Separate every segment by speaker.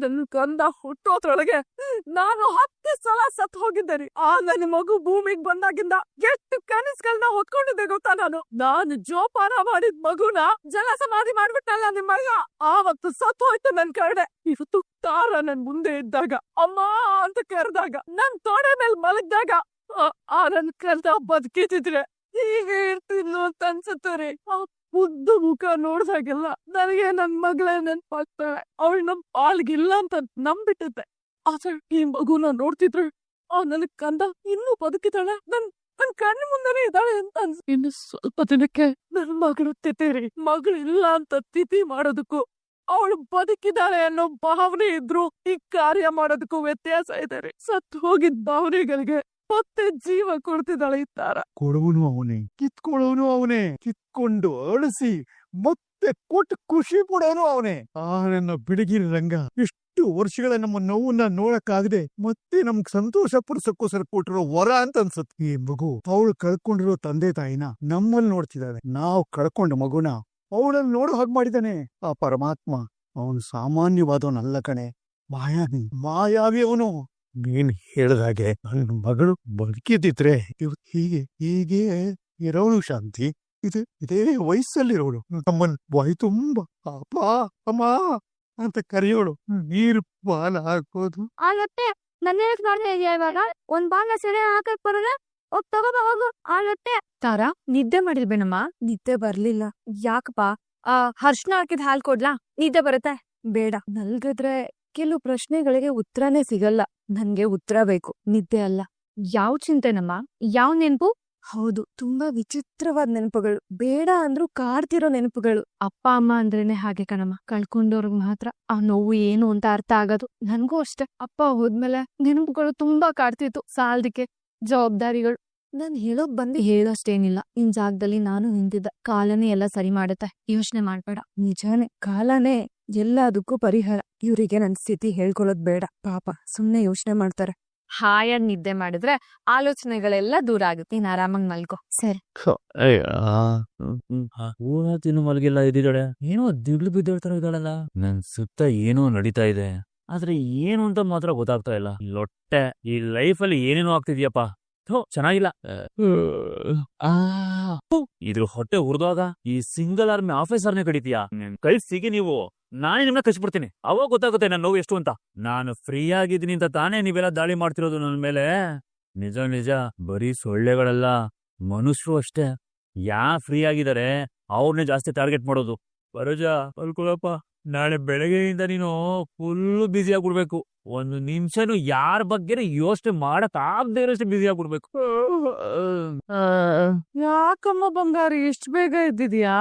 Speaker 1: ನನ್ನ ಕಂದ ಹುಟ್ಟೋದ್ರೊಳಗೆ ನಾನು 10 ಸಲ ಸತ್ ಹೋಗಿದ್ದೇನೆ. ಆ ನನ್ನ ಮಗು ಭೂಮಿಗೆ ಬಂದಾಗಿಂದ ಎಷ್ಟು ಕನಸುಗಳನ್ನ ಹೊತ್ಕೊಂಡಿದ್ದೆ ಗೊತ್ತಾ? ನಾನು ಜೋಪಾನ ಮಾಡಿದ ಮಗುನ ಜಲ ಸಮಾಧಿ ಮಾಡ್ಬಿಟ್ಟಲ್ಲ ನಿಮ್ ಮಗ. ಆವತ್ತು ಸತ್ ಹೋಯ್ತು ನನ್ ಕಡೆ. ಇವತ್ತು ತಾರ ನನ್ ಮುಂದೆ ಇದ್ದಾಗ ಅಮ್ಮ ಅಂತ ಕರೆದಾಗ ನನ್ ತೊಡೆ ಮೇಲೆ ಮಲಗ್ದಾಗ ಆ ನನ್ ಕಂದ ಬದುಕಿದ್ರೆ ಹೀಗೆ ಇರ್ತಿದ್ಲು ಅಂತ ಅನ್ಸುತ್ತೆ ರೀ. ಮುದ್ದು ಮುಖ ನೋಡ್ದಾಗೆಲ್ಲ ನನಗೆ ನನ್ ಮಗಳೇ ನೆನ್ಪಾಗ್ತಾಳೆ. ಅವಳು ನಮ್ ಪಾಲ್ಗಿಲ್ಲ ಅಂತ ನಂಬಿಟ್ಟಿದ್ದೆ. ಆದ್ರೆ ಈ ಮಗುನ ನೋಡ್ತಿದ್ರೆ ನನ್ ಕಂದ ಇನ್ನೂ ಬದುಕಿದಾಳೆ, ನನ್ ಕಣ್ಣು ಮುಂದೆನೆ ಇದ್ದಾಳೆ ಅಂತ ಇನ್ನು ಸ್ವಲ್ಪ ದಿನಕ್ಕೆ ನನ್ ಮಗಳು ತಿಥಿರಿ. ಮಗಳಿಲ್ಲ ಅಂತ ತಿಥಿ ಮಾಡೋದಕ್ಕೂ ಅವಳು ಬದುಕಿದಾಳೆ ಅನ್ನೋ ಭಾವನೆ ಇದ್ರು ಈ ಕಾರ್ಯ ಮಾಡೋದಕ್ಕೂ ವ್ಯತ್ಯಾಸ ಇದೆ ರೀ. ಸತ್ತು ಹೋಗಿದ್ ಭಾವನೆಗಳಿಗೆ ಮತ್ತೆ ಜೀವ ಕೊಡ್ತಿದ್ದಾಳೆ ಈ ತಾರ.
Speaker 2: ಕೊಡುವನು ಅವನೇ, ಕಿತ್ಕೊಳ್ಳೋನು ಅವನೇ, ಕಿತ್ಕೊಂಡು ಅಳಿಸಿ ಮತ್ತೆ ಕೊಟ್ಟು ಖುಷಿ ಪಡೋನು ಅವನೇ. ನನ್ನ ಬಿಡಗಿರಿ ರಂಗ ಇಷ್ಟು ವರ್ಷಗಳ ನಮ್ಮ ನೋವನ್ನ ನೋಡಕ್ಕಾಗದೆ ಮತ್ತೆ ನಮ್ಗ್ ಸಂತೋಷ ಪಡಿಸಕ್ಕೋಸ್ಕರ ಕೊಟ್ಟಿರೋ ವರ ಅಂತ ಅನ್ಸುತ್ತೆ. ಈ ಮಗು ಅವಳು ಕಳ್ಕೊಂಡಿರೋ ತಂದೆ ತಾಯಿನ ನಮ್ಮಲ್ಲಿ ನೋಡ್ತಿದ್ದಾಳೆ. ನಾವು ಕಳ್ಕೊಂಡ ಮಗುನ ಅವಳಲ್ಲಿ ನೋಡೋ ಹಾಗೆ ಮಾಡಿದಾನೆ ಆ ಪರಮಾತ್ಮ. ಅವನು ಸಾಮಾನ್ಯವಾದವನಲ್ಲ ಕಣೆ, ಮಾಯಾವಿ ಅವನು. ನೀನ್ ಹೇಳ್ದಾಗೆ ನನ್ನ ಮಗಳು ಬದುಕಿದ್ರೆ ಹೀಗೆ ಇರೋಳು ಶಾಂತಿ. ಇದೇ ವಯಸ್ಸಲ್ಲಿರೋಳು ನಮ್ಮನ್ ಬಾಯಿ ತುಂಬಾ ಅಪ್ಪ ಅಮ್ಮ ಅಂತ ಕರೆಯೋಳು. ನೀರು ಪಾಲ ಹಾಕೋದು
Speaker 3: ಆಗತ್ತೆ. ನನ್ನ ಇವಾಗ ಒಂದ್ ಬಾಗ ಸೆರೆ ಹಾಕಕ್ ಬರಲ್ಲ. ಹೋಗ್ ತಗೋಬ ಹೋಗು. ಆಗತ್ತೆ.
Speaker 4: ತಾರಾ, ನಿದ್ದೆ ಮಾಡಿರ್ಬೇನಮ್ಮ?
Speaker 3: ನಿದ್ದೆ ಬರ್ಲಿಲ್ಲ.
Speaker 4: ಯಾಕಪ್ಪ? ಹರ್ಷನ ಹಾಕಿದ್ ಹಾಲ್ ಕೊಡ್ಲಾ? ನಿದ್ದೆ ಬರುತ್ತೆ.
Speaker 3: ಬೇಡ, ನಲ್ಗದ್ರೆ ಕೆಲವು ಪ್ರಶ್ನೆಗಳಿಗೆ ಉತ್ತರನೇ ಸಿಗಲ್ಲ. ನನ್ಗೆ ಉತ್ತರ ಬೇಕು, ನಿದ್ದೆ ಅಲ್ಲ.
Speaker 4: ಯಾವ ಚಿಂತೆನಮ್ಮ? ಯಾವ ನೆನ್ಪು?
Speaker 3: ಹೌದು, ತುಂಬಾ ವಿಚಿತ್ರವಾದ ನೆನಪುಗಳು. ಬೇಡ ಅಂದ್ರೂ ಕಾಡ್ತಿರೋ ನೆನಪುಗಳು.
Speaker 4: ಅಪ್ಪ ಅಮ್ಮ ಅಂದ್ರೇನೆ ಹಾಗೆ ಕಣಮ್ಮ. ಕಳ್ಕೊಂಡವ್ರಿಗೆ ಮಾತ್ರ ಆ ನೋವು ಏನು ಅಂತ ಅರ್ಥ ಆಗೋದು. ನನ್ಗೂ ಅಷ್ಟೇ. ಅಪ್ಪ ಹೋದ್ಮೇಲೆ ನೆನಪುಗಳು ತುಂಬಾ ಕಾಡ್ತಿತ್ತು. ಸಾಲದಕ್ಕೆ ಜವಾಬ್ದಾರಿಗಳು.
Speaker 3: ನಾನ್ ಹೇಳೋಕ್ ಬಂದು ಹೇಳೋಷ್ಟೇನಿಲ್ಲ. ನಿನ್ ಜಾಗದಲ್ಲಿ ನಾನು ನಿಂತಿದ್ದ. ಕಾಲನೇ ಎಲ್ಲ ಸರಿ ಮಾಡುತ್ತೆ. ಯೋಚನೆ ಮಾಡ್ಬೇಡ. ನಿಜಾನೇ, ಕಾಲನೇ ಎಲ್ಲದಕ್ಕೂ ಪರಿಹಾರ. ಇವ್ರಿಗೆ ನನ್ ಸ್ಥಿತಿ ಹೇಳ್ಕೊಳ್ಳೋದ್ ಬೇಡ. ಪಾಪ ಸುಮ್ನೆ ಯೋಚನೆ ಮಾಡ್ತಾರೆ.
Speaker 4: ಹಾಯಾಗಿ ನಿದ್ದೆ ಮಾಡಿದ್ರೆ ಆಲೋಚನೆಗಳೆಲ್ಲ ದೂರ ಆಗುತ್ತೆ. ನೀನ್ ಆರಾಮಾಗಿ ಮಲ್ಕೋ. ಸರಿ.
Speaker 5: ತಿನ್ನು ಮಲಗಿಲ್ಲ ಇದ್ದಾಳೆ. ಏನೋ ದಿಗ್ಲು ಬಿದ್ದೋಳ್ತಾರ ಇದ್ದಾಳಲ್ಲ. ನನ್ ಸುತ್ತ ಏನೋ ನಡೀತಾ ಇದೆ, ಆದ್ರೆ ಏನು ಅಂತ ಮಾತ್ರ ಗೊತ್ತಾಗ್ತಾ ಇಲ್ಲ. ಲೊಟ್ಟೆ, ಈ ಲೈಫ್ ಅಲ್ಲಿ ಏನೇನೋ ಆಗ್ತಿದ್ಯಪ್ಪ. ಚೆನ್ನಾಗಿಲ್ಲ. ಇದ್ರ ಹೊಟ್ಟೆ ಹುರಿದಾಗ ಈ ಸಿಂಗಲ್ ಆರ್ಮಿ ಆಫೀಸರ್ನೇ ಕಡಿತೀಯಾ? ಕಳ್ಸಿಗೆ ನೀವು, ನಾನೇ ನಿಮ್ನ ಕಚ್ಬಿಡ್ತೀನಿ. ಅವಾಗ ಗೊತ್ತಾಗುತ್ತೆ ನನ್ನ ನೋವು ಎಷ್ಟು ಅಂತ. ನಾನು ಫ್ರೀ ಆಗಿದ್ದೀನಿ ಅಂತ ತಾನೇ ನೀವೆಲ್ಲ ದಾಳಿ ಮಾಡ್ತಿರೋದು ನನ್ನ ಮೇಲೆ. ನಿಜ, ಬರೀ ಸೊಳ್ಳೆಗಳಲ್ಲ, ಮನುಷ್ಯರು ಅಷ್ಟೇ. ಫ್ರೀ ಆಗಿದ್ದಾರೆ ಅವ್ರನ್ನೇ ಜಾಸ್ತಿ ಟಾರ್ಗೆಟ್ ಮಾಡೋದು. ಬರೋಜ ಮಲ್ಕೊಳಪ್ಪ. ನಾಳೆ ಬೆಳಗ್ಗೆಯಿಂದ ನೀನು ಫುಲ್ ಬ್ಯುಸಿ ಆಗ್ಬಿಡ್ಬೇಕು. ಒಂದು ನಿಮಿಷನು ಯಾರ ಬಗ್ಗೆ ಯೋಚನೆ ಮಾಡಕ್ ಆಗದೆ ಇರೋಷ್ಟು ಬ್ಯುಸಿ ಆಗ್ಬಿಡ್ಬೇಕು.
Speaker 1: ಯಾಕಮ್ಮ ಬಂಗಾರಿ ಇಷ್ಟ ಬೇಗ ಇದ್ದಿದ್ಯಾ?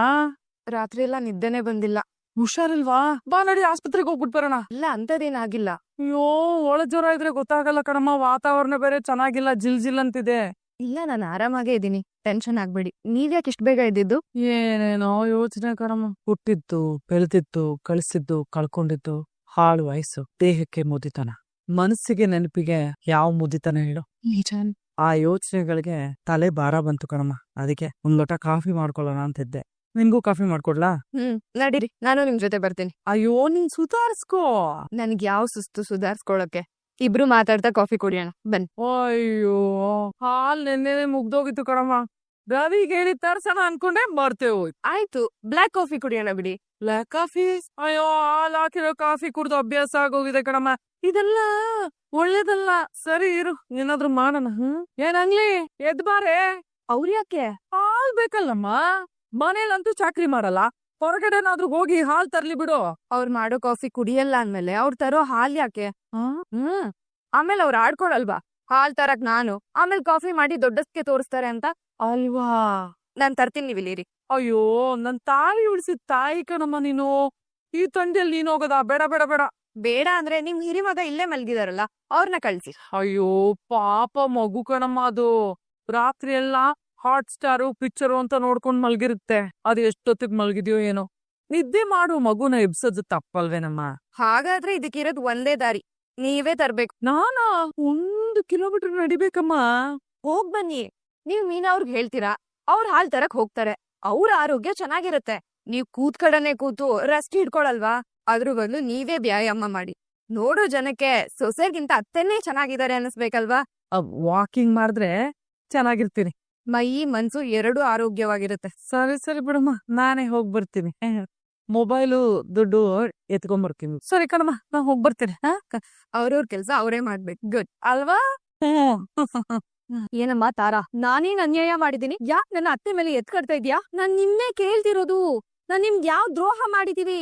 Speaker 3: ರಾತ್ರಿ ಎಲ್ಲ ನಿದ್ದೆನೆ ಬಂದಿಲ್ಲ.
Speaker 1: ಹುಷಾರಿಲ್ವಾ? ಬಾ ನಡಿ, ಆಸ್ಪತ್ರೆಗೆ ಹೋಗ್ಬಿಟ್ ಬರೋಣ.
Speaker 3: ಇಲ್ಲ, ಅಂತದೇನಾಗಿಲ್ಲ.
Speaker 1: ಅಯ್ಯೋ, ಒಳ ಜ್ವರ ಇದ್ರೆ ಗೊತ್ತಾಗಲ್ಲ ಕಣಮ್ಮ. ವಾತಾವರಣ ಬೇರೆ ಚೆನ್ನಾಗಿಲ್ಲ, ಜಿಲ್ ಅಂತಿದೆ.
Speaker 3: ಇಲ್ಲ, ನಾನು ಆರಾಮಾಗೇ ಇದ್ದೀನಿ. ಟೆನ್ಷನ್ ಆಗ್ಬೇಡಿ. ನೀವ್ಯಾಕೆ ಇಷ್ಟ ಬೇಗ ಇದ್ದಿದ್ದು?
Speaker 1: ಏನೇನೋ ಯೋಚನೆ ಕಣಮ್ಮ. ಹುಟ್ಟಿದ್ದು, ಬೆಳೆದಿದ್ದು, ಕಳಿಸಿದ್ದು, ಕಳ್ಕೊಂಡಿದ್ದು, ಹಾಳು ವಯಸ್ಸು, ದೇಹಕ್ಕೆ ಮುದಿತನ, ಮನಸ್ಸಿಗೆ ನೆನಪಿಗೆ ಯಾವ ಮುದಿತನ ಹೇಳು? ಆ ಯೋಚನೆಗಳಿಗೆ ತಲೆ ಭಾರ ಬಂತು ಕಣಮ್ಮ. ಅದಕ್ಕೆ ಒಂದ್ ಲೋಟ ಕಾಫಿ ಮಾಡ್ಕೊಳ್ಳೋಣ ಅಂತಿದ್ದೆ. ನಿನ್ಗೂ ಕಾಫಿ ಮಾಡ್ಕೊಡ್ಲಾ?
Speaker 3: ನಡೀರಿ, ನಾನು ನಿಮ್ ಜೊತೆ ಬರ್ತೀನಿ.
Speaker 1: ಅಯ್ಯೋ, ನೀನ್ ಸುಧಾರಿಸ್ಕೋ.
Speaker 3: ನನ್ಗೆ ಯಾವ ಸುಸ್ತು ಸುಧಾರ್ಸ್ಕೊಳಕ್ಕೆ. ಇಬ್ರು ಮಾತಾಡ್ತಾ ಕಾಫಿ ಕುಡಿಯೋಣ ಬನ್ನಿ.
Speaker 1: ಅಯ್ಯೋ, ಹಾಲ್ ನೆನ್ನೆ ಮುಗ್ದೋಗಿತ್ತು ಕಣಮ್ಮ. ರವಿಗೆ ಹೇಳಿ ತರ್ಸಣ ಅನ್ಕೊಂಡೆ, ಮರ್ತೇ ಹೋಯ್ತು.
Speaker 3: ಆಯ್ತು, ಬ್ಲಾಕ್ ಕಾಫಿ ಕುಡಿಯೋಣ ಬಿಡಿ.
Speaker 1: Black coffee? ಅಯ್ಯೋ, ಹಾಲ್ ಹಾಕಿರೋ ಕಾಫಿ ಕುಡ್ದು ಅಭ್ಯಾಸ ಆಗೋಗಿದೆ ಕಣಮ್ಮ. ಇದೆಲ್ಲ ಒಳ್ಳೇದಲ್ಲ. ಸರಿ ಇರು, ಏನಾದ್ರು ಮಾಡೋಣ. ಏನಂಗ್ಲಿ, ಎದ್ ಬಾರೆ.
Speaker 3: ಅವ್ರ ಯಾಕೆ?
Speaker 1: ಹಾಲ್ ಬೇಕಲ್ಲಮ್ಮ. ಮನೇಲಂತೂ ಚಾಕ್ರಿ ಮಾಡಲ್ಲ, ಹೊರಗಡೆನಾದ್ರೂ ಹೋಗಿ ಹಾಲ್ ತರ್ಲಿ ಬಿಡು.
Speaker 3: ಅವ್ರು ಮಾಡೋ ಕಾಫಿ ಕುಡಿಯಲ್ಲ ಅಂದ್ಮೇಲೆ ಅವ್ರು ತರೋ ಹಾಲ್ ಯಾಕೆ? ಆಮೇಲೆ ಅವ್ರು ಆಡ್ಕೊಳಲ್ವಾ ಹಾಲ್ ತರಕ್ ನಾನು, ಆಮೇಲೆ ಕಾಫಿ ಮಾಡಿ ದೊಡ್ಡಸ್ಗೆ ತೋರಿಸ್ತಾರೆ ಅಂತ
Speaker 1: ಅಲ್ವಾ?
Speaker 3: ನಾನ್ ತರ್ತೀನಿ, ನೀವ್ ಇಲ್ಲಿರಿ.
Speaker 1: ಅಯ್ಯೋ, ನನ್ ತಾಯಿ ಉಳಿಸಿದ ತಾಯಿ ಕಣಮ್ಮ ನೀನು. ಈ ತಂಡಿಯಲ್ಲಿ ನೀನ್ ಹೋಗದ? ಬೇಡ ಬೇಡ ಬೇಡ.
Speaker 3: ಬೇಡ ಅಂದ್ರೆ ನಿಮ್ ಹಿರಿಮಗ ಇಲ್ಲೇ ಮಲ್ಗಿದಾರಲ್ಲ, ಅವ್ರನ್ನ ಕಳ್ಸಿ.
Speaker 1: ಅಯ್ಯೋ ಪಾಪ ಮಗು ಕಣಮ್ಮ ಅದು. ರಾತ್ರಿ ಎಲ್ಲ ಹಾಟ್ ಸ್ಟಾರು ಪಿಕ್ಚರು ಅಂತ ನೋಡ್ಕೊಂಡ್ ಮಲ್ಗಿರುತ್ತೆ. ಅದು ಎಷ್ಟೊತ್ತಿಗೆ ಮಲ್ಗಿದ್ಯೋ ಏನೋ. ನಿದ್ದೆ ಮಾಡು, ಮಗುನ ಎಬ್ಸೋದು ತಪ್ಪಲ್ವೇನಮ್ಮ?
Speaker 3: ಹಾಗಾದ್ರೆ ಇದಕ್ಕಿರೋದ್ ಒಂದೇ ದಾರಿ, ನೀವೇ ತರ್ಬೇಕು.
Speaker 1: ನಾನಾ 1 ಕಿಲೋಮೀಟರ್ ನಡಿಬೇಕಮ್ಮ.
Speaker 3: ಹೋಗ್ ಬನ್ನಿ. ನೀವ್ ಮೀನಾ ಅವ್ರಿಗೆ ಹೇಳ್ತೀರಾ, ಅವ್ರ ಹಾಲ್ ತರಕ್ ಹೋಗ್ತಾರೆ. ಅವ್ರ ಆರೋಗ್ಯ ಚೆನ್ನಾಗಿರುತ್ತೆ. ನೀವ್ ಕೂತ್ ಕಡನೆ ಕೂತು ರೆಸ್ಟ್ ಹಿಡ್ಕೊಳಲ್ವಾ? ಅದ್ರ ಬದಲು ನೀವೇ ವ್ಯಾಯಾಮ ಮಾಡಿ. ನೋಡೋ ಜನಕ್ಕೆ ಸೊಸೆಗಿಂತ ಅತ್ತೆನೇ ಚೆನ್ನಾಗಿದ್ದಾರೆ ಅನ್ನಿಸ್ಬೇಕಲ್ವಾ?
Speaker 1: ವಾಕಿಂಗ್ ಮಾಡಿದ್ರೆ ಚೆನ್ನಾಗಿರ್ತೀನಿ.
Speaker 3: ಮೈ ಮನ್ಸು ಎರಡೂ ಆರೋಗ್ಯವಾಗಿರುತ್ತೆ.
Speaker 1: ಸರಿ ಸರಿ ಬಿಡಮ್ಮ, ನಾನೇ ಹೋಗ್ ಬರ್ತೀನಿ. ಮೊಬೈಲು ದುಡ್ಡು ಎತ್ಕೊಂಡ್ಬರ್ತೀನಿ. ಸರಿ ಕಣಮ್ಮ, ನಾ ಹೋಗ್ ಬರ್ತೀನಿ.
Speaker 3: ಅವ್ರವ್ರ ಕೆಲ್ಸ ಅವರೇ ಮಾಡ್ಬೇಕು. ಗುಡ್
Speaker 1: ಅಲ್ವಾ?
Speaker 3: ಏನಮ್ಮ ತಾರಾ, ನಾನೇನ್ ಅನ್ಯಾಯ ಮಾಡಿದೀನಿ? ಯಾಕ್ ನನ್ನ ಅತ್ತೆ ಮೇಲೆ ಎತ್ಕಡ್ತಾ ಇದ್ಯಾ? ನಾನ್ ನಿನ್ನೆ ಕೇಳ್ತಿರೋದು. ನಾನ್ ನಿಮ್ಗೆ ಯಾವ ದ್ರೋಹ ಮಾಡಿದೀವಿ?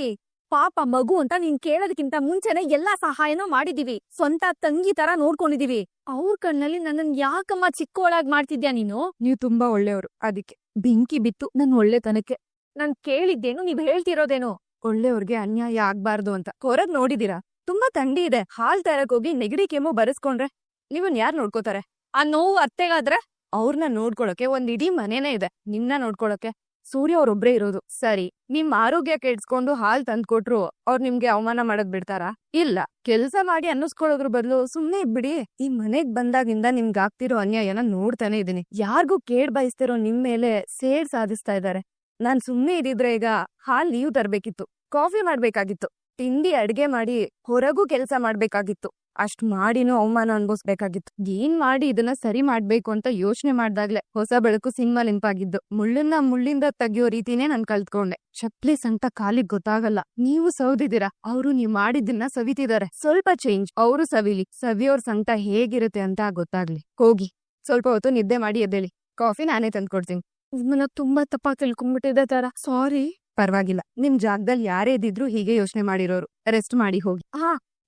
Speaker 3: ಪಾಪ ಮಗು ಅಂತ ನೀನ್ ಕೇಳೋದಕ್ಕಿಂತ ಮುಂಚೆನೆ ಎಲ್ಲಾ ಸಹಾಯನೂ ಮಾಡಿದೀವಿ. ಸ್ವಂತ ತಂಗಿ ತರ ನೋಡ್ಕೊಂಡಿದೀವಿ. ಅವ್ರ ಕಣ್ಣಲ್ಲಿ ನನ್ನನ್ ಯಾಕಮ್ಮ ಚಿಕ್ಕವಳಾಗ್ ಮಾಡ್ತಿದ್ಯಾ ನೀನು? ನೀವ್ ತುಂಬಾ ಒಳ್ಳೆಯವರು, ಅದಕ್ಕೆ ಬೆಂಕಿ ಬಿತ್ತು ನನ್ ಒಳ್ಳೆತನಕ್ಕೆ. ನಾನ್ ಕೇಳಿದ್ದೇನು, ನೀವ್ ಹೇಳ್ತಿರೋದೇನು? ಒಳ್ಳೆಯವ್ರಿಗೆ ಅನ್ಯಾಯ ಆಗ್ಬಾರ್ದು ಅಂತ. ಹೊರಗ್ ನೋಡಿದೀರಾ, ತುಂಬಾ ಥಂಡಿ ಇದೆ. ಹಾಲ್ ತರಕ್ ಹೋಗಿ ನೆಗಡಿ ಕೆಮ್ಮು ಬರೆಸ್ಕೊಂಡ್ರೆ ನೀವನ್ ಯಾರ್ ನೋಡ್ಕೋತಾರೆ? ಆ ನೋವು ಅತ್ತೆಗಾದ್ರೆ ಅವ್ರನ್ನ ನೋಡ್ಕೊಳಕ್ಕೆ ಒಂದ್ ಇಡೀ ಮನೇನೇ ಇದೆ. ನಿಮ್ನ ನೋಡ್ಕೊಳಕ್ಕೆ ಸೂರ್ಯ ಅವ್ರೊಬ್ರೇ ಇರೋದು. ಸರಿ, ನಿಮ್ ಆರೋಗ್ಯ ಕೆಡ್ಸ್ಕೊಂಡು ಹಾಲ್ ತಂದ್ಕೊಟ್ರು ಅವ್ರು ನಿಮ್ಗೆ ಅವಮಾನ ಮಾಡದ್ ಬಿಡ್ತಾರಾ? ಇಲ್ಲ. ಕೆಲ್ಸ ಮಾಡಿ ಅನ್ನಿಸ್ಕೊಳ್ಳೋದ್ರ ಬದಲು ಸುಮ್ನೆ ಇದ್ಬಿಡಿ. ಈ ಮನೆಗ್ ಬಂದಾಗಿಂದ ನಿಮ್ಗೆ ಆಗ್ತಿರೋ ಅನ್ಯಾಯನ ನೋಡ್ತಾನೆ ಇದೀನಿ. ಯಾರ್ಗೂ ಕೇಡ್ ಬಯಸ್ತಿರೋ ನಿಮ್ ಮೇಲೆ ಸೇಡ್ ಸಾಧಿಸ್ತಾ ಇದಾರೆ. ನಾನ್ ಸುಮ್ನೆ ಇದಿದ್ರೆ ಈಗ ಹಾಲ್ ನೀವು ತರ್ಬೇಕಿತ್ತು, ಕಾಫಿ ಮಾಡ್ಬೇಕಾಗಿತ್ತು, ತಿಂಡಿ ಅಡ್ಗೆ ಮಾಡಿ ಹೊರಗೂ ಕೆಲ್ಸ ಮಾಡ್ಬೇಕಾಗಿತ್ತು. ಅಷ್ಟ್ ಮಾಡಿನೂ ಅವಮಾನ ಅನ್ಭವಿಸ್ಬೇಕಾಗಿತ್ತು. ಏನ್ ಮಾಡಿ ಇದನ್ನ ಸರಿ ಮಾಡ್ಬೇಕು ಅಂತ ಯೋಚನೆ ಮಾಡ್ದಾಗ್ಲೆ ಹೊಸ ಬೆಳಕು ಸಿನಿಮಾ ನೆನ್ಪಾಗಿದ್ದು. ಮುಳ್ಳಿಂದ ತೆಗಿಯೋ ರೀತಿನೇ ನಾನ್ ಕಲ್ತ್ಕೊಂಡೆ. ಚಪ್ಲಿ ಸಂಟ ಕಾಲಿಗ್ ಗೊತ್ತಾಗಲ್ಲ. ನೀವು ಸೌದಿದ್ದೀರಾ, ಅವ್ರು ನೀವ್ ಮಾಡಿದ್ದನ್ನ ಸವಿತಿದಾರೆ. ಸ್ವಲ್ಪ ಚೇಂಜ್, ಅವ್ರು ಸವಿಯೋರ್ ಸಂಟ ಹೇಗಿರುತ್ತೆ ಅಂತ ಗೊತ್ತಾಗ್ಲಿ. ಹೋಗಿ ಸ್ವಲ್ಪ ಹೊತ್ತು ನಿದ್ದೆ ಮಾಡಿ ಎದ್ದೇಳಿ. ಕಾಫಿ ನಾನೇ ತಂದ್ಕೊಡ್ತೀನಿ. ಇದನ್ನ ತುಂಬಾ ತಪ್ಪಾಗಿ ತಿಳ್ಕೊಂಡ್ಬಿಟ್ಟಿದೆ ತರ. ಸಾರಿ. ಪರವಾಗಿಲ್ಲ, ನಿಮ್ ಜಾಗದಲ್ಲಿ ಯಾರೇ ಇದ್ದಿದ್ರು ಹೀಗೆ ಯೋಚನೆ ಮಾಡಿರೋರು. ರೆಸ್ಟ್ ಮಾಡಿ ಹೋಗಿ.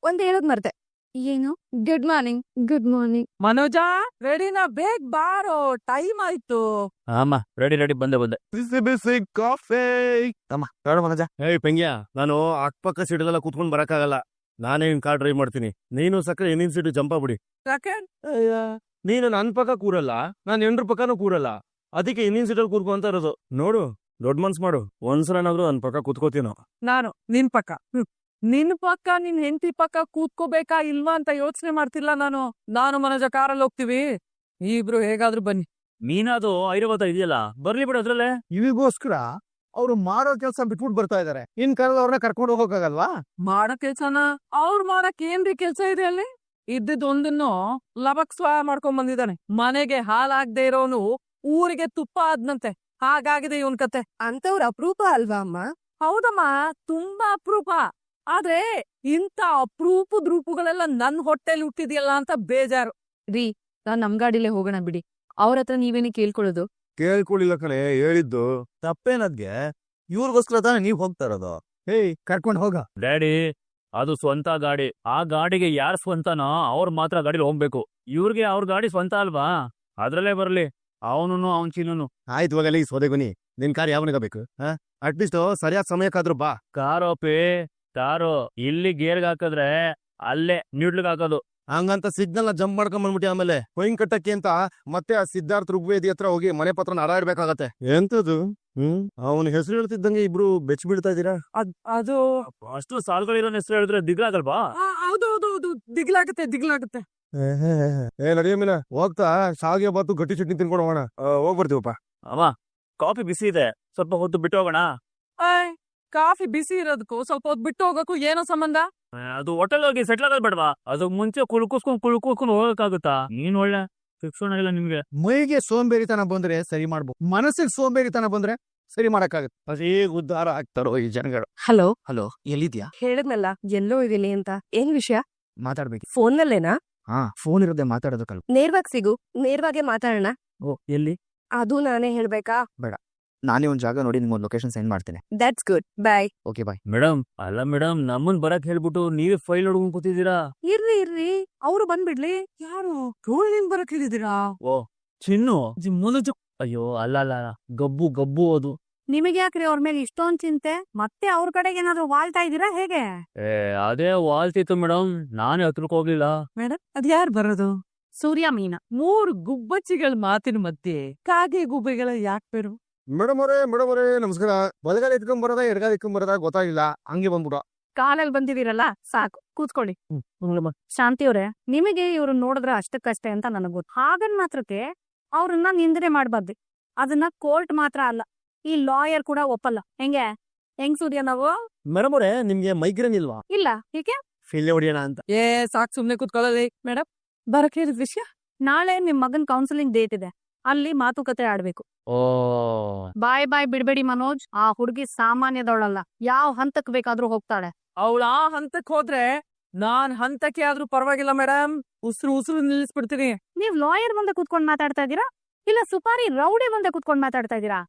Speaker 3: ಒಂದ್ ಹೇಳೋದ್ ಮರ್ತೆ. ಏನು? Good morning. Good morning.
Speaker 1: ಮನೋಜ, ರೆಡಿನಾ? ಬೇಗ ಬಾರೋ, ಟೈಮ್ ಆಯ್ತು.
Speaker 5: ಅಮ್ಮ ರೆಡಿ ಬಂದೆ.
Speaker 2: ಬಿಸಿ ಬಿಸಿ ಕಾಫಿ.
Speaker 6: ಅಮ್ಮ ಬೇಡ ಮನಜ.
Speaker 2: ಏಯ್ ಪೆಂಗ್ಯ, ನಾನು ಅಕ್ಕಪಕ್ಕ ಸೀಟಲ್ಲೆಲ್ಲ ಕೂತ್ಕೊಂಡ್ ಬರಕ್ಕಾಗಲ್ಲ. ನಾನೇ ಕಾರ್ ಡ್ರೈವ್ ಮಾಡ್ತೀನಿ. ನೀನು ಸಕ್ಕರೆ ಇನ್ನಿನ್ ಸೀಟು ಜಂಪ ಬಿಡಿ. ನೀನು ನನ್ ಪಕ್ಕ ಕೂರಲ್ಲ, ನಾನ್ ಎಂಡ್ರ ಪಕ್ಕನೂ ಕೂರಲ್ಲ. ಅದಕ್ಕೆ ಇನ್ನಿನ್ ಸೀಟಲ್ಲಿ ಕೂರ್ಕೊ ಅಂತ ಇರೋದು. ನೋಡು, ದೊಡ್ಡ ಮನ್ಸ್ ಮಾಡು. ಒಂದ್ಸಲನಾದ್ರೂ ನನ್ ಪಕ್ಕ ಕೂತ್ಕೋತೀನೋ.
Speaker 1: ನಾನು ನಿನ್ ಪಕ್ಕ ನಿನ್ ಹೆಂಡತಿ ಪಕ್ಕ ಕೂತ್ಕೋಬೇಕಾ ಇಲ್ವಾ ಅಂತ ಯೋಚನೆ ಮಾಡ್ತಿಲ್ಲ ನಾನು ಮನೋಜ ಕಾರಲ್ಲಿ ಹೋಗ್ತೀವಿ. ಇಬ್ರು ಹೇಗಾದ್ರೂ ಬನ್ನಿ.
Speaker 5: ಮೀನಾದು ಐರಾವತ ಇದೆಯಲ್ಲ, ಬರ್ಲಿ ಬಿಡು ಅದ್ರಲ್ಲೇ.
Speaker 2: ಇವಿಗೋಸ್ಕರ ಅವ್ರು ಮಾಡೋ ಕೆಲಸ ಬಿಟ್ಬಿಟ್ಟು ಬರ್ತಾ ಇದಾರೆ. ಇನ್ ಕಾಲದಲ್ಲಿ ಅವ್ರನ್ನ ಕರ್ಕೊಂಡು ಹೋಗಕ್ಕಾಗಲ್ವಾ?
Speaker 1: ಮಾಡೋ ಕೆಲ್ಸನ ಅವ್ರು ಮಾಡಕ್ ಏನ್ರಿ ಕೆಲ್ಸ ಇದೆ ಅಲ್ಲಿ? ಇದ್ದಿದ್ದೊಂದನ್ನು ಲಬಕ್ ಸ್ವಾಹ ಮಾಡ್ಕೊಂಡ್ ಬಂದಿದ್ದಾನೆ. ಮನೆಗೆ ಹಾಲಾಗ್ದೇ ಇರೋನು ಊರಿಗೆ ತುಪ್ಪ ಆದ್ನಂತೆ. ಹಾಗಾಗಿದೆ ಇವನ್ ಕತೆ.
Speaker 3: ಅಂತವ್ರ ಅಪರೂಪ ಅಲ್ವಾ ಅಮ್ಮ?
Speaker 1: ಹೌದಮ್ಮ, ತುಂಬಾ ಅಪರೂಪ. ಆದ್ರೆ ಇಂಥ ಅಪರೂಪದ ರೂಪಗಳೆಲ್ಲ ನನ್ ಹೊಟ್ಟೆಲಿ ಹುಟ್ಟಿದ್ಯಲ್ಲ ಅಂತ ಬೇಜಾರು.
Speaker 3: ರೀ, ನಾನ್ ನಮ್ ಗಾಡಿಲೇ ಹೋಗೋಣ ಬಿಡಿ. ಅವ್ರ ಹತ್ರ ನೀವೇನೇ ಕೇಳ್ಕೊಳ್ಳೋದು?
Speaker 2: ಕೇಳ್ಕೊಳ್ಳಿಲ್ಲ ಕಣೆ, ಹೇಳಿದ್ದು.
Speaker 6: ತಪ್ಪೇನದ್ಗೆ? ಇವ್ರಿಗೋಸ್ಕರ ತಾನೇ ನೀವ್ ಹೋಗ್ತಾ ಇರೋದು.
Speaker 2: ಹೇಯ್, ಕರ್ಕೊಂಡ್ ಹೋಗ.
Speaker 5: ಡ್ಯಾಡಿ, ಅದು ಸ್ವಂತ ಗಾಡಿ. ಆ ಗಾಡಿಗೆ ಯಾರ್ ಸ್ವಂತನೋ ಅವ್ರು ಮಾತ್ರ ಗಾಡಿಲಿ ಹೋಗ್ಬೇಕು. ಇವ್ರಿಗೆ ಅವ್ರ ಗಾಡಿ ಸ್ವಂತ ಅಲ್ವಾ? ಅದ್ರಲ್ಲೇ ಬರ್ಲಿ ಅವನು ಅವನ್ ಚೀನನು.
Speaker 2: ಆಯ್ತು, ಹೋಗಲಿ ಸೋದೆಗುನಿ. ನಿನ್ ಕಾರ್ ಯಾವನಿಗ ಬೇಕು? ಅಟ್ಲೀಸ್ಟ್ ಸರಿಯಾದ ಸಮಯಕ್ಕಾದ್ರೂ ಬಾ.
Speaker 5: ಕಾರು ಇಲ್ಲಿ ಗೇರ್ಗ್ ಹಾಕಿದ್ರೆ ಅಲ್ಲೇ ನ್ಯೂಟ್ಲಿಗ್ ಹಾಕೋದು.
Speaker 2: ಹಂಗಂತ ಸಿಗ್ನಲ್ ಜಂಪ್ ಮಾಡ್ಕೊಂಡ್ ಬಂದ್ಬಿಟ್ಟಿ. ಆಮೇಲೆ ಕೊಯ್ನ್ ಕಟ್ಟಕ್ಕೆ ಅಂತ ಮತ್ತೆ ಆ ಸಿದ್ಧಾರ್ಥ ಋಗ್ವೇದಿ ಹತ್ರ ಹೋಗಿ ಮನೆ ಪತ್ರನ ಹರಾಡ್ಬೇಕಾಗತ್ತೆ. ಎಂತದು? ಅವನ ಹೆಸರು ಹೇಳ್ತಿದ್ದಂಗೆ ಇಬ್ರು ಬೆಚ್ಚ ಬೀಳ್ತಾ ಇದೀರಾ.
Speaker 1: ಅದು
Speaker 5: ಅಷ್ಟು ಸಾಲ್ಗಳಿರೋ ಹೆಸರು ಹೇಳಿದ್ರೆ ದಿಗ್ಲಾಗಲ್ವಾ?
Speaker 1: ಹೌದು, ದಿಗ್ಲಾಗುತ್ತೆ.
Speaker 2: ನಡಿಯ ಮೇಲೆ ಹೋಗ್ತಾ ಶಾವಿಗೆ ಬಾತು ಗಟ್ಟಿ ಚಟ್ನಿ ತಿನ್ಕೊಂಡು ಹೋಗೋಣ. ಹೋಗ್ಬರ್ತೀವಪ್ಪ.
Speaker 5: ಅಮ್ಮ, ಕಾಫಿ ಬಿಸಿ ಇದೆ, ಸ್ವಲ್ಪ ಹೊತ್ತು ಬಿಟ್ಟು ಹೋಗೋಣ.
Speaker 1: ಕಾಫಿ ಬಿಸಿ ಇರೋದಕ್ಕೂ ಸ್ವಲ್ಪ ಹೊತ್ತು ಬಿಟ್ಟು ಹೋಗಕ್ಕೂ ಏನೋ ಸಂಬಂಧ?
Speaker 5: ಅದು ಹೋಟೆಲ್ ಹೋಗಿ ಸೆಟ್ಲ್ ಆಗೋದ್ ಬೇಡವಾ? ಅದು ಮುಂಚೆ ಕುಳ್ಕೋಸ್ಕೊಂಡು ಹೋಗಕ್ಕಾಗುತ್ತಾ? ನೀನ್ ಒಳ್ಳೆ ಶಿಕ್ಷಣ ಇಲ್ಲ ನಿಮ್ಗೆ.
Speaker 2: ಮೈಗೆ ಸೋಂಬೇರಿತನ ಬಂದ್ರೆ ಸರಿ ಮಾಡ್ಬೋದು, ಮನಸ್ಸಿಗೆ ಸೋಂಬೇರಿತನ ಬಂದ್ರೆ ಸರಿ ಮಾಡಕ್ಕಾಗತ್ತೆ. ಅದೇ ಉದ್ಧಾರ ಆಗ್ತಾರೋ ಈ ಜನಗಳು.
Speaker 3: ಹಲೋ,
Speaker 6: ಎಲ್ಲಿದ್ಯಾ?
Speaker 3: ಹೇಳಿದ್ನಲ್ಲ ಎಲ್ಲೋ ಇದೀನಿ ಅಂತ. ಏನ್ ವಿಷಯ?
Speaker 6: ಮಾತಾಡ್ಬೇಕು.
Speaker 3: ಫೋನ್ನಲ್ಲೇನಾ?
Speaker 6: ಫೋನ್ ಇರೋದೇ ಮಾತಾಡೋದಕ್ಕಲ್ಲ.
Speaker 3: ನೇರವಾಗಿ ಸಿಗು, ನೇರವಾಗೆ ಮಾತಾಡೋಣ.
Speaker 6: ಓ, ಎಲ್ಲಿ?
Speaker 3: ಅದು ನಾನೇ ಹೇಳ್ಬೇಕಾ?
Speaker 6: ನಾನೇ ಒಂದ್ ಜಾಗ ನೋಡಿ ನಿಮ್ಗೆ ಲೊಕೇಶನ್ ಸೆಂಡ್ ಮಾಡ್ತೇನೆ.
Speaker 3: That's good, bye.
Speaker 6: Okay, bye.
Speaker 5: Madam, ಅಲ್ಲ ಮೇಡಮ್, ನಮ್ಮನ್ ಬರಕ್ ಹೇಳ್ಬಿಟ್ಟು ನೀವೇ ಫೈಲ್ ನೋಡ್ಕೊಂಡ್ ಕೂತಿದ್ದೀರಾ.
Speaker 1: ಇರ್ರಿ, ಅವ್ರು ಬಂದ್ಬಿಡ್ಲಿ. ಯಾರು ನಿನ್ ಬರಕ್ ಹೇಳಿದೀರಾ?
Speaker 5: ಓ, ಚಿನ್ನು ಮನೋಜ್. ಅಯ್ಯೋ, ಅಲ್ಲ, ಗಬ್ಬು ಅದು.
Speaker 1: ನಿಮಗೆ ಯಾಕ್ರಿ ಅವ್ರ ಮೇಲೆ ಇಷ್ಟೊಂದ್ ಚಿಂತೆ? ಮತ್ತೆ ಅವ್ರ ಕಡೆಗೆ ಏನಾದ್ರು ವಾಲ್ತಾ ಇದೀರಾ ಹೇಗೆ?
Speaker 5: ಅದೇ ವಾಲ್ತಿತ್ತು ಮೇಡಮ್, ನಾನೇ ಹತ್ರಕ್ ಹೋಗ್ಲಿಲ್ಲ.
Speaker 1: ಮೇಡಮ್, ಅದ್ ಯಾರು ಬರೋದು? ಸೂರ್ಯ ಮೀನಾ. 3 ಗುಬ್ಬಚ್ಚಿಗಳ ಮಾತಿನ ಮಧ್ಯೆ ಕಾಗೆ ಗುಬ್ಬೆಗಳ ಯಾಕೆ ಬೇರು?
Speaker 2: ಮೇಡಮ್ ಅವರೇ ನಮಸ್ಕಾರ. ಬಲಗಾಲ ಇಟ್ಕೊಂಡ್ ಬರೋದ ಎಡಗಾಲ ಇಟ್ಕೊಂಡ್ ಬರೋದ ಗೊತ್ತಾಗಿಲ್ಲ, ಹಂಗೆ ಬಂದ್ಬಿಡ.
Speaker 1: ಕಾಲಲ್ಲಿ ಬಂದಿದ್ದೀರಲ್ಲ, ಸಾಕು, ಕೂತ್ಕೊಳ್ಳಿ. ಶಾಂತಿ ಅವ್ರೆ, ನಿಮಗೆ ಇವ್ರು ನೋಡಿದ್ರ ಅಷ್ಟಕ್ಕಷ್ಟೇ ಅಂತ ನನಗ್ ಗೊತ್ತು. ಹಾಗನ್ ಮಾತ್ರಕ್ಕೆ ಅವ್ರನ್ನ ನಿಂದನೆ ಮಾಡ್ಬಾರ್ದು. ಅದನ್ನ ಕೋರ್ಟ್ ಮಾತ್ರ ಅಲ್ಲ, ಈ ಲಾಯರ್ ಕೂಡ ಒಪ್ಪಲ್ಲ. ಹೆಂಗ್ ಸೂರ್ಯ ನಾವು?
Speaker 6: ಮೇಡಮ್ ಅವರೇ, ನಿಮ್ಗೆ ಮೈಗ್ರೇನ್ ಇಲ್ವಾ?
Speaker 1: ಇಲ್ಲ, ಏಕೆ?
Speaker 6: ಫಿಲ್ಲೆ ಹೊಡಿಯೋಣ ಅಂತ.
Speaker 1: ಏ ಸಾಕ್ ಸುಮ್ನೆ ಕುತ್ಕೊಳ್ಳಲಿ ಮೇಡಮ್ ಬರಕ್ಕೆ ವಿಷಯ.
Speaker 4: ನಾಳೆ ನಿಮ್ ಮಗನ್ ಕೌನ್ಸಿಲಿಂಗ್ ಡೇಟ್ ಇದೆ, ಅಲ್ಲಿ ಮಾತುಕತೆ ಆಡ್ಬೇಕು.
Speaker 5: ಓ
Speaker 4: ಬಾಯ್ ಬಿಡ್ಬೇಡಿ ಮನೋಜ್, ಆ ಹುಡುಗಿ ಸಾಮಾನ್ಯದವಳಲ್ಲ, ಯಾವ ಹಂತಕ್ ಬೇಕಾದ್ರೂ ಹೋಗ್ತಾಳೆ.
Speaker 1: ಅವಳ ಆ ಹಂತಕ್ ಹೋದ್ರೆ ನಾನ್ ಹಂತಕ್ಕೆ ಆದ್ರೂ ಪರವಾಗಿಲ್ಲ ಮೇಡಮ್, ಉಸಿರು ನಿಲ್ಲಿಸ್ಬಿಡ್ತೀನಿ.
Speaker 4: ನೀವ್ ಲಾಯರ್ ಮುಂದೆ ಕುತ್ಕೊಂಡ್ ಮಾತಾಡ್ತಾ ಇದೀರಾ ಇಲ್ಲ ಸುಪಾರಿ ರೌಡಿ ಮುಂದೆ ಕುತ್ಕೊಂಡ್ ಮಾತಾಡ್ತಾ ಇದೀರಾ?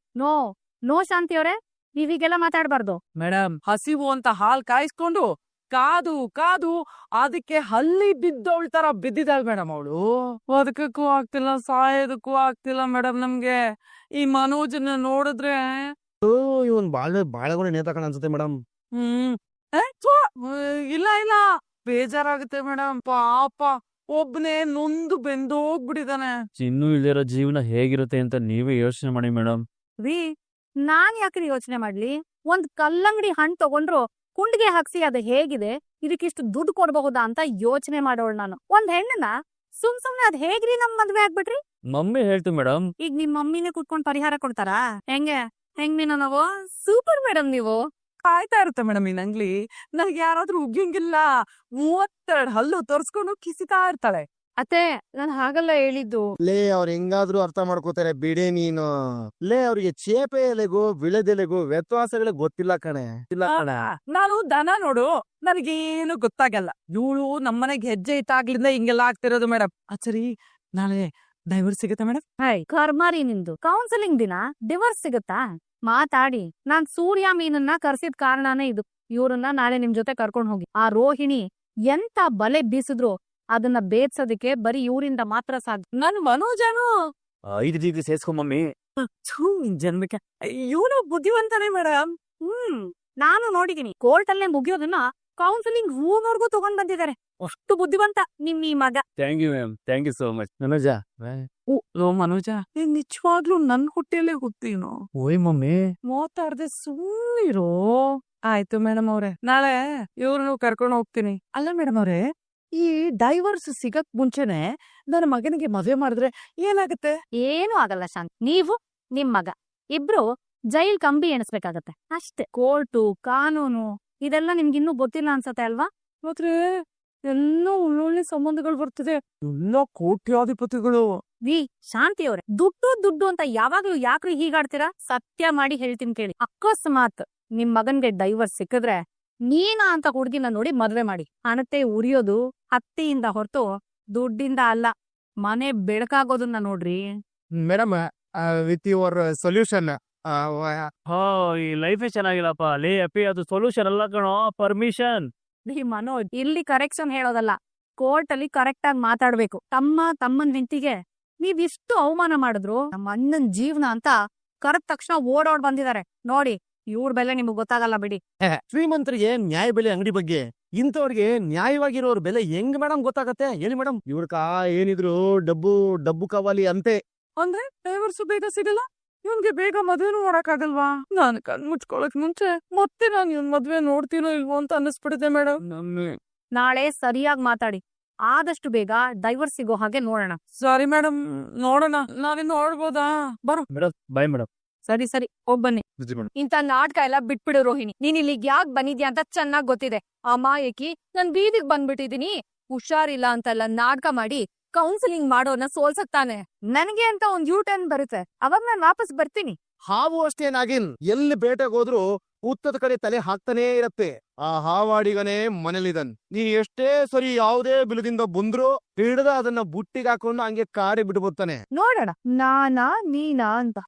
Speaker 4: ನೋ ಶಾಂತಿ ಅವರೇ, ನೀವೀಗೆಲ್ಲ ಮಾತಾಡ್ಬಾರ್ದು.
Speaker 1: ಮೇಡಮ್ ಹಸಿವು ಅಂತ ಹಾಲ್ ಕಾಯಿಸ್ಕೊಂಡು ಕಾದು ಕಾದು ಅದಕ್ಕೆ ಹಲ್ಲಿ ಬಿದ್ದವಳ ತರ ಬಿದ್ದಿದ್ದಾಳೆ ಮೇಡಮ್ ಅವಳು. ಬದುಕಕ್ಕೂ ಆಗ್ತಿಲ್ಲ, ಸಾಯೋದಕ್ಕೂ ಆಗ್ತಿಲ್ಲ ಮೇಡಮ್ ನಮ್ಗೆ. ಈ ಮನೋಜನ್ನ ನೋಡಿದ್ರೆ
Speaker 6: ಇವನ್ ಬಾಳಗುಣ ನೇತಾಕಣ ಅನ್ಸುತ್ತೆ ಮೇಡಮ್.
Speaker 1: ಏ, ಥು, ಇಲ್ಲ ಬೇಜಾರಾಗುತ್ತೆ ಮೇಡಮ್. ಪಾಪ ಒಬ್ನೇ ನೊಂದು ಬೆಂದೋಗ್ಬಿಟ್ಟಿದಾನೆ.
Speaker 5: ಚಿನ್ನು ಇಲ್ದಿರೋ ಜೀವನ ಹೇಗಿರುತ್ತೆ ಅಂತ ನೀವೇ ಯೋಚನೆ ಮಾಡಿ ಮೇಡಮ್.
Speaker 4: ರೀ, ನಾನ್ ಯಾಕ್ರಿ ಯೋಚನೆ ಮಾಡ್ಲಿ? ಒಂದ್ ಕಲ್ಲಂಗಡಿ ಹಣ್ಣು ತಗೊಂಡ್ರು ಕುಂಡ್ಗೆ ಹಾಕ್ಸಿ ಅದು ಹೇಗಿದೆ, ಇದಕ್ಕಿಷ್ಟು ದುಡ್ಡು ಕೊಡ್ಬಹುದಾ ಅಂತ ಯೋಚನೆ ಮಾಡೋಳು ನಾನು. ಒಂದ್ ಹೆಣ್ಣನ ಸುಮ್ನೆ ಅದ್ ಹೇಗ್ರಿ ನಮ್ ಮದ್ವೆ ಆಗ್ಬಿಟ್ರಿ?
Speaker 5: ಮಮ್ಮಿ ಹೇಳ್ತು ಮೇಡಮ್.
Speaker 4: ಈಗ ನಿಮ್ ಮಮ್ಮಿನೇ ಕುತ್ಕೊಂಡ್ ಪರಿಹಾರ ಕೊಡ್ತಾರಾ? ಹೆಂಗ್ ಮೀನ ನಾವು ಸೂಪರ್ ಮೇಡಮ್ ನೀವು.
Speaker 1: ಕಾಯ್ತಾ ಇರುತ್ತೆ ಮೇಡಮ್ ಈ ನಂಗ್ಲಿ. ನನಗೆ ಯಾರಾದ್ರೂ ಉಗ್ಗಿಂಗಿಲ್ಲ, 32 ಹಲ್ಲು ತೋರ್ಸ್ಕೊಂಡು ಕಿಸಿತಾ ಇರ್ತಾಳೆ.
Speaker 4: ಅತ್ತೆ, ನಾನ್ ಹಾಗಲ್ಲ ಹೇಳಿದ್ದು.
Speaker 6: ಲೇ ಅವ್ರ ಹೆಂಗಾದ್ರೂ ಅರ್ಥ ಮಾಡ್ಕೋತಾರೆ ಬಿಡಿ ನೀನು. ಲೇ ಅವ್ರಿಗೆ ಚೇಪೆ ಎಲೆಗೂ ವಿಳೆದೆಲೆಗೂ ವ್ಯತ್ಯಾಸಗಳೇ ಗೊತ್ತಿಲ್ಲ ಕಣೆ.
Speaker 1: ನಾನು ದನ ನೋಡು, ನನಗೇನು ಗೊತ್ತಾಗಲ್ಲ. ಇವಳು ನಮ್ಮನೆಗೆ ಹೆಜ್ಜೆ ಇಟ್ಟಾಗ್ಲಿಂದ ಹಿಂಗೆಲ್ಲ ಆಗ್ತಿರೋದು ಮೇಡಮ್. ಸರಿ, ನಾಳೆ ಡೈವರ್ಸ್ ಸಿಗುತ್ತೆ ಮೇಡಮ್?
Speaker 4: ಕರ್ಮಾರಿ ನಿಂದು. ಕೌನ್ಸಿಲಿಂಗ್ ದಿನ ಡಿವೋರ್ಸ್ ಸಿಗುತ್ತಾ? ಮಾತಾಡಿ. ನಾನ್ ಸೂರ್ಯ ಮೀನನ್ನ ಕರ್ಸಿದ್ ಕಾರಣನೇ ಇದು. ಇವ್ರನ್ನ ನಾಳೆ ನಿಮ್ ಜೊತೆ ಕರ್ಕೊಂಡ್ ಹೋಗಿ. ಆ ರೋಹಿಣಿ ಎಂತ ಬಲೆ ಬೀಸಿದ್ರು ಅದನ್ನ ಬೇಡ್ಸೋದಕ್ಕೆ ಬರೀ ಇವರಿಂದ ಮಾತ್ರ ಸಾಧ್ಯ.
Speaker 1: ನನ್ ಮನೋಜನು
Speaker 5: 5 ಡಿಗ್ರಿ ಸೇರ್ಸ್ಕೊಂಬಮ್ಮಿ.
Speaker 1: ಜನ್ಮಕ್ಕೆ ಇವನು ಬುದ್ಧಿವಂತನೇ ಮೇಡಮ್.
Speaker 4: ನಾನು ನೋಡಿದೀನಿ, ಕೋರ್ಟ್ ಅಲ್ಲೇ ಮುಗಿಯೋದನ್ನ ಕೌನ್ಸಿಲಿಂಗ್ ರೂಮ್ವರ್ಗೂ ತಗೊಂಡ್ ಬಂದಿದ್ದಾರೆ. ಅಷ್ಟು ಬುದ್ಧಿವಂತ ನಿಮ್ ಈ ಮಗ.
Speaker 5: Thank you ma'am, thank you so much.
Speaker 6: ನನಜ
Speaker 1: ಮನೋಜ, ನೀನ್ ನಿಜವಾಗ್ಲೂ ನನ್ ಹುಟ್ಟಿಯಲ್ಲೇ ಹುಟ್ಟಿನೋ?
Speaker 6: ಓಯ್ ಮಮ್ಮಿ,
Speaker 1: ಮಾತಾಡ್ದೆ ಸುಮ್ಮನಿರೋ. ಆಯ್ತು ಮೇಡಮ್ ಅವ್ರೆ, ನಾಳೆ ಇವ್ರನ್ನು ಕರ್ಕೊಂಡು ಹೋಗ್ತೀನಿ. ಅಲ್ಲ ಮೇಡಮ್ ಅವ್ರೆ, ಈ ಡೈವರ್ಸ್ ಸಿಗಕ್ ಮುಂಚೆನೆ ನನ್ನ ಮಗನಿಗೆ ಮದುವೆ ಮಾಡಿದ್ರೆ ಏನಾಗುತ್ತೆ?
Speaker 4: ಏನು ಆಗಲ್ಲ ಶಾಂತಿ. ನೀವು ನಿಮ್ ಮಗ ಇಬ್ರು ಜೈಲ್ ಕಂಬಿ ಎಣಿಸ್ಬೇಕಾಗತ್ತೆ ಅಷ್ಟೇ. ಕೋರ್ಟು ಕಾನೂನು ಇದೆಲ್ಲ ನಿಮ್ಗಿನ್ನೂ ಗೊತ್ತಿಲ್ಲ ಅನ್ಸತ್ತೆ ಅಲ್ವಾ?
Speaker 1: ಮಾತ್ರ ಎಲ್ಲೋ ಒಳ್ಳೊಳ್ಳೆ ಸಂಬಂಧಗಳು ಬರ್ತಿದೆ, ಎಲ್ಲ ಕೋಟ್ಯಾಧಿಪತಿಗಳು.
Speaker 4: ಶಾಂತಿ ಅವ್ರೆ, ದುಡ್ಡು ಅಂತ ಯಾವಾಗ್ಲೂ ಯಾಕ್ರಿ ಹೀಗಾಡ್ತೀರಾ? ಸತ್ಯ ಮಾಡಿ ಹೇಳ್ತೀನಿ ಕೇಳಿ, ಅಕಸ್ಮಾತ್ ನಿಮ್ ಮಗನ್ಗೆ ಡೈವರ್ಸ್ ಸಿಕ್ಕಿದ್ರೆ ನೀನಾ ಅಂತ ಹುಡ್ಗಿನ ನೋಡಿ ಮದ್ವೆ ಮಾಡಿ. ಹಣತೆ ಉರಿಯೋದು ಹತ್ತಿಯಿಂದ ಹೊರತು ದುಡ್ಡಿಂದ ಅಲ್ಲ. ಮನೆ ಬೆಳಕಾಗೋದನ್ನ ನೋಡ್ರಿ.
Speaker 2: ಮೇಡಮ್ ವಿತ್ ಯುವರ್ ಸೊಲ್ಯೂಷನ್
Speaker 5: ಈ ಲೈಫೇ ಚೆನ್ನಾಗಿಲ್ಲಪ್ಪ. ಲೇ ಅಪ್ಪಿ, ಅದು ಸೊಲ್ಯೂಷನ್ ಅಲ್ಲ ಕಣೋ, ಪರ್ಮಿಷನ್.
Speaker 4: ಮನೋಜ್, ಇಲ್ಲಿ ಕರೆಕ್ಷನ್ ಹೇಳೋದಲ್ಲ, ಕೋರ್ಟ್ ಅಲ್ಲಿ ಕರೆಕ್ಟ್ ಆಗಿ ಮಾತಾಡ್ಬೇಕು. ತಮ್ಮನ್ ಹೆಂಡತಿಗೆ ನೀವ್ ಇಷ್ಟು ಅವಮಾನ ಮಾಡಿದ್ರು ನಮ್ಮ ಅಣ್ಣನ್ ಜೀವನ ಅಂತ ಕರೆದ ತಕ್ಷಣ ಓಡೋಡ್ ಬಂದಿದ್ದಾರೆ ನೋಡಿ. ಇವ್ರ ಬೆಲೆ ನಿಮಗ್ ಗೊತ್ತಾಗಲ್ಲ ಬಿಡಿ.
Speaker 6: ಶ್ರೀಮಂತರಿಗೆ ನ್ಯಾಯ ಬೆಲೆ ಅಂಗಡಿ ಬಗ್ಗೆ, ಇಂಥವ್ರಿಗೆ ನ್ಯಾಯವಾಗಿರೋರ್ ಬೆಲೆ ಹೆಂಗ್ ಮೇಡಮ್ ಗೊತ್ತಾಗತ್ತೆ ಹೇಳಿ ಮೇಡಮ್? ಇವ್ರಕ ಏನಿದ್ರು ಡಬ್ಬು ಕವಾಲಿ ಅಂತೆ.
Speaker 1: ಅಂದ್ರೆ ಡೈವರ್ಸ್ ಬೇಗ ಸಿಗಲ್ಲ, ಇವನ್ಗೆ ಬೇಗ ಮದ್ವೆನೂ ಮಾಡಕ್ಕಾಗಲ್ವಾ? ನಾನು ಕಣ್ ಮುಚ್ಕೊಳಕ್ ಮುಂಚೆ ಮತ್ತೆ ನಾನು ಇವನ್ ಮದ್ವೆ ನೋಡ್ತೀನೋ ಇಲ್ವೋ ಅಂತ ಅನ್ನಿಸ್ಬಿಡುತ್ತೆ ಮೇಡಮ್.
Speaker 4: ನಾಳೆ ಸರಿಯಾಗಿ ಮಾತಾಡಿ, ಆದಷ್ಟು ಬೇಗ ಡೈವರ್ಸ್ ಸಿಗೋ ಹಾಗೆ ನೋಡೋಣ.
Speaker 1: ಸಾರಿ ಮೇಡಮ್, ನೋಡೋಣ. ನಾವಿನ್ನು ನೋಡ್ಬೋದಾ? ಬರೋ
Speaker 5: ಮೇಡಮ್, ಬಾಯ್ ಮೇಡಮ್.
Speaker 4: ಸರಿ ಹೋಗ್ಬನ್ನಿ. ಇಂತ ನಾಟಕ ಎಲ್ಲ ಬಿಟ್ಬಿಡು ರೋಹಿಣಿ. ನೀನ್ ಇಲ್ಲಿಗ್ ಯಾಕೆ ಬಂದಿದ್ಯಾ ಅಂತ ಚೆನ್ನಾಗ್ ಗೊತ್ತಿದೆ. ಅಮಾಯಕಿ, ನಾನ್ ಬೀದಿಗ್ ಬಂದ್ಬಿಟ್ಟಿದೀನಿ, ಹುಷಾರಿಲ್ಲ ಅಂತೆಲ್ಲ ನಾಟಕ ಮಾಡಿ ಕೌನ್ಸಿಲಿಂಗ್ ಮಾಡೋನ ಸೋಲ್ಸಕ್ತಾನೆ. ನನಗೆ ಅಂತ ಒಂದ್ U-turn ಬರುತ್ತೆ, ಅವಾಗ ನಾನ್ ವಾಪಸ್ ಬರ್ತೀನಿ.
Speaker 6: ಹಾವು ಅಷ್ಟೇ ನಾಗಿನ್, ಎಲ್ಲಿ ಬೇಟೆಗೆ ಹೋದ್ರು ಉತ್ತದ ಕಡೆ ತಲೆ ಹಾಕ್ತಾನೇ ಇರತ್ತೆ. ಆ ಹಾವಾಡಿಗನೇ ಮನೇಲಿದನ್. ನೀ ಎಷ್ಟೇ ಸರಿ ಯಾವುದೇ ಬಿಲದಿಂದ ಬಂದ್ರು ಹಿಡ್ದ ಅದನ್ನ ಬುಟ್ಟಿಗೆ ಹಾಕೊಂಡು ಹಂಗೆ ಕಾಡಿ ಬಿಟ್ಬಿಡ್ತಾನೆ.
Speaker 4: ನೋಡೋಣ ನಾನಾ ನೀನಾ ಅಂತ.